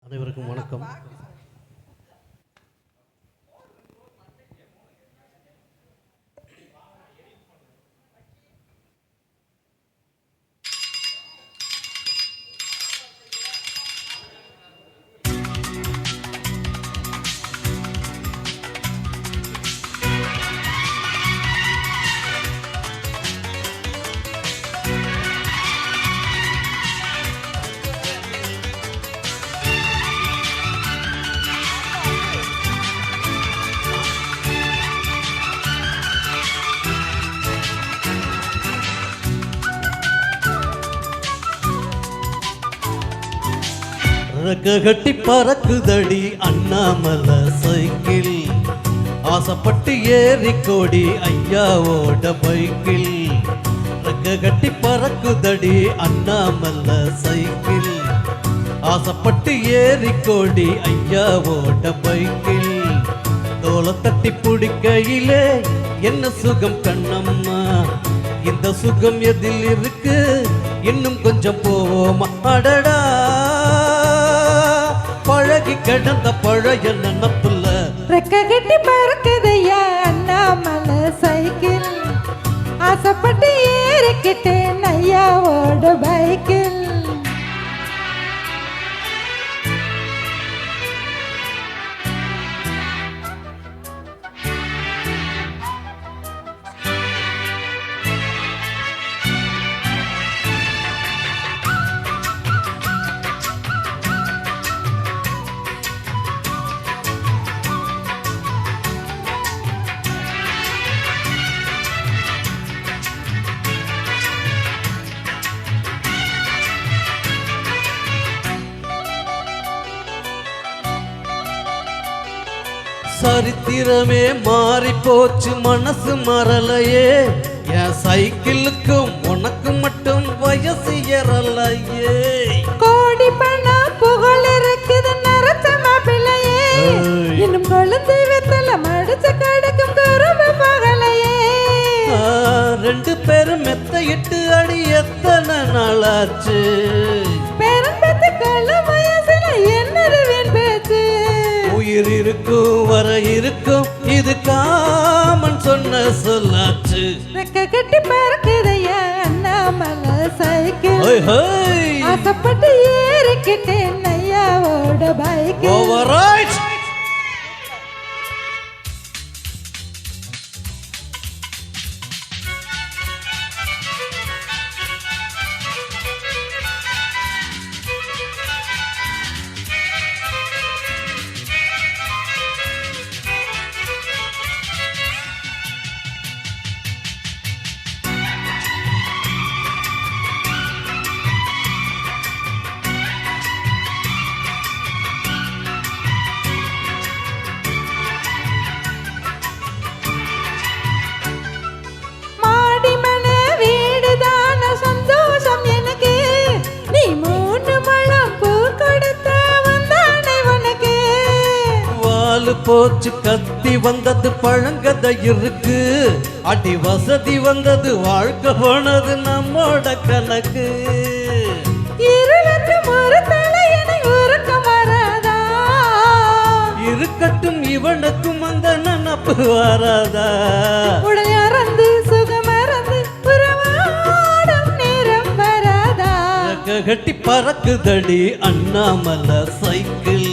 அனைவருக்கும் வணக்கம். கட்டி பறக்குதடி அண்ணாமலை சைக்கிள், ஆசைப்பட்டு ஏறிக்கோடி ஐயாவோட பைக்கில். கட்டி பறக்குதடி அண்ணாமலை சைக்கிள், ஆசைப்பட்டு ஏறிக்கோடி ஐயாவோட பைக்கில். தோலை தட்டி பிடிக்கையிலே என்ன சுகம் கண்ணம்மா, இந்த சுகம் எதில் இருக்கு, இன்னும் கொஞ்சம் போவோமா. அடடா பழகி கிடந்த பழைய நினப்புல ரெக்க கட்டி பறக்குதையா அண்ணாமலை சைக்கிள், ஆசைப்பட்டு ஏறிக்கிட்டேன் ஐயாவோட பைக்கில். சரித்திரமே மாறி போச்சு மனசு மறலையே, என் சைக்கிளுக்கும் உனக்கு மட்டும் வயசு ஏறலையே. கோடி பணம் புகழ் இருக்குது நரச்ச மாப்பிள்ளையே, இன்னும் கொழுந்து வெத்தல மடிச்சு கிடக்கும் கரும்பு பகலையே. ரெண்டு பேரும் மெத்தையிட்டு அடி எத்தனை நாளாச்சு, பெரும்பத்து கள்ள வயசுல என்னருவேன் பேச்சு. உயிர் இருக்கும் வர இருக்கும் இது காமன் சொன்ன சொல்லாச்சு. ரெக்க கட்டி பறக்குதையா அண்ணாமலை சைக்கிள், ஆசைப்பட்டு ஏறிக்கிட்டேன் ஐயாவோட பைக்கில். ஓவரைட் போச்சு கத்தி வந்தது பழங்கதை இருக்கு, அடி வசதி வந்தது வாழ்க்கை போனது நம்மோட கணக்கு. இருக்கட்டும் இவனுக்கும் அந்த நினப்பு வராதா, உடையறந்து சுகமறந்து புறவாடும் நேரம் வராதா. கட்டி பறக்குதடி அண்ணாமலை சைக்கிள்,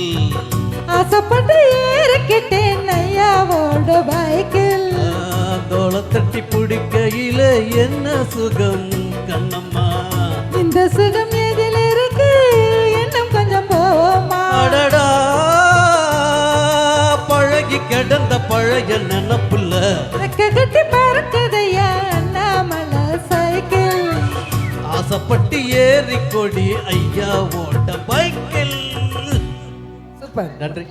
ஆசைப்பட்டு ஏறிக்கிட்டேன் ஐயாவோட பைக்கில். தோலை தட்டி பிடிக்கையில என்ன சுகம் கண்ணம்மா, இந்த சுகம் எதில் இருக்கு, இன்னும் கொஞ்சம் போமா. அடடா பழகி கிடந்த பழைய நினப்புல ரெக்க கட்டி பறக்குதையா அண்ணாமலை சைக்கிள், ஆசைப்பட்டு ஏறிக்கொடி ஐயாவோட பைக்கில். சூப்பர், நன்றி.